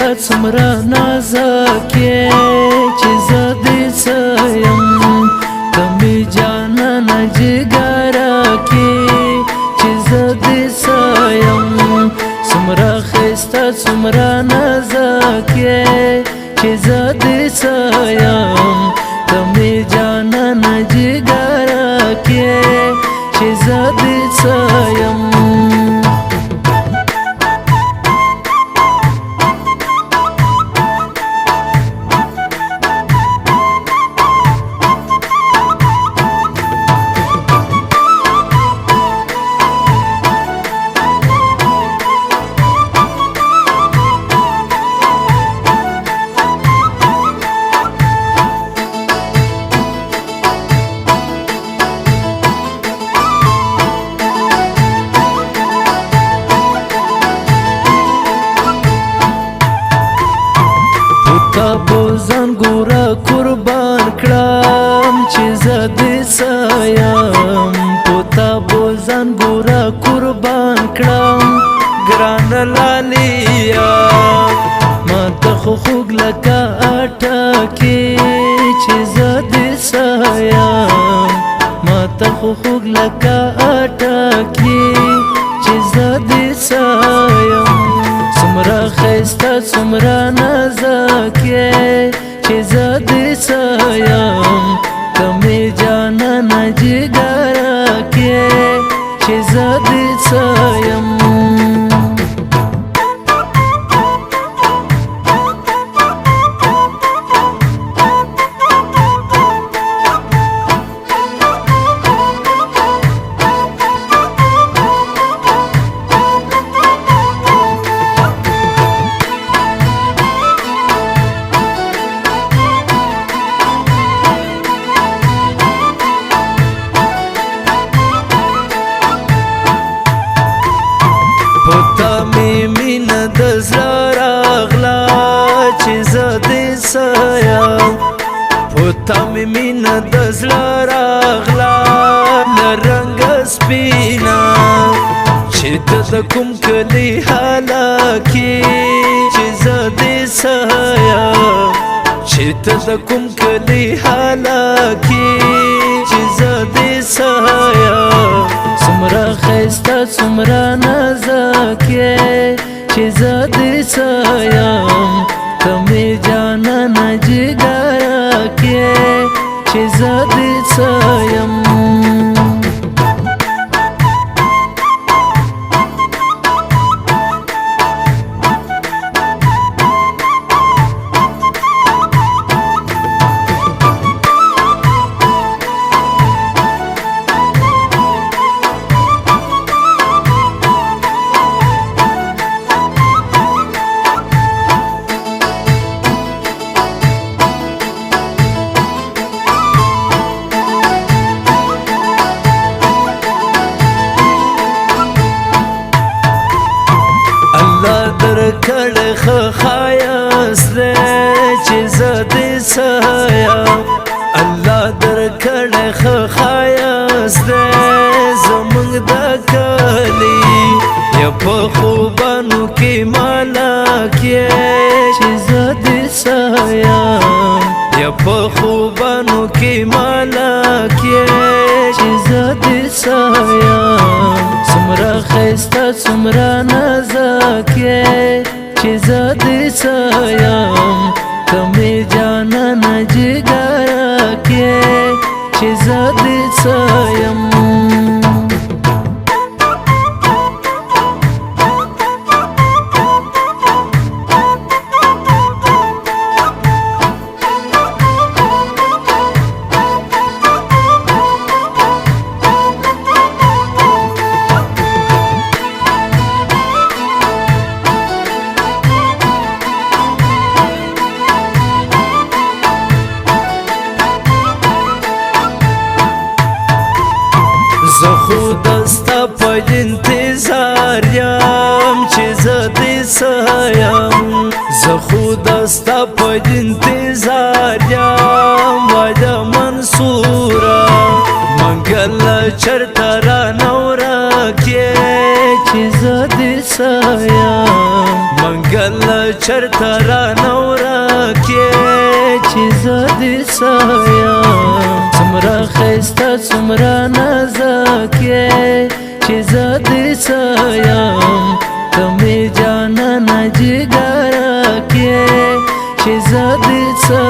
ښایسته څومره نازک یې چې زه دې څه یم ته مې جانانه جګرکې چې زه دې څه یم څومره ښایسته څومره نازک یې چې زه دې څه یم ته مې جانانه جګرکې چې زه دې څه یم تا بوزان ګوره قربان کړم چې زه دې څه یم په تا بوزان ګوره قربان کړم ګرانه لالیا ما ته خو خوږ لکه اټکې چې زه دې څه یم ما ته خو خوږ لکه اټکې چې زه دې څه یم څومره ښایسته څومره نازک یې چې زه دې څه یم ته مې جانانه جګرکې چې زه دې څه یم پتا می مینه د زړه راغله چې زه دې څه یم پتا می مینه د زړه راغله له رنګه سپینه چې ته د کوم کلي هلکې چې زه دې څه یم چې ته د کوم کلي هلکې چې زه دې څه یم څومره ښایسته څومره نازک یې چې زه دې څه یم ته مې جانانه جګرکې چې زه دې څه یم الله درکړی ښه ښایست دی چې زه دې څه یم الله درکړی ښه ښایست دی زموږ د کلي یا په خوبانو کې مالک یې چې زه دې څه یم یا په خوبانو کې مالک یې چې زه دې څه یم څومره ښایسته څومره نازک یې چې زه دې څه یم ته مې جانانه جګرکې چې زه دې څه یم زه خو دستا په انتظار یم چې زه دې څه یم زه خو دستا په انتظار یم وایه منصوره منګل چرته رانه ورک یې چې زه دې څه یم منګل چرته رانورکې چې زه دې څه یم څومره ښایسته څومره نازکې چې زه دې څه یم ته مې جانانه جګرکې چې زه دې څه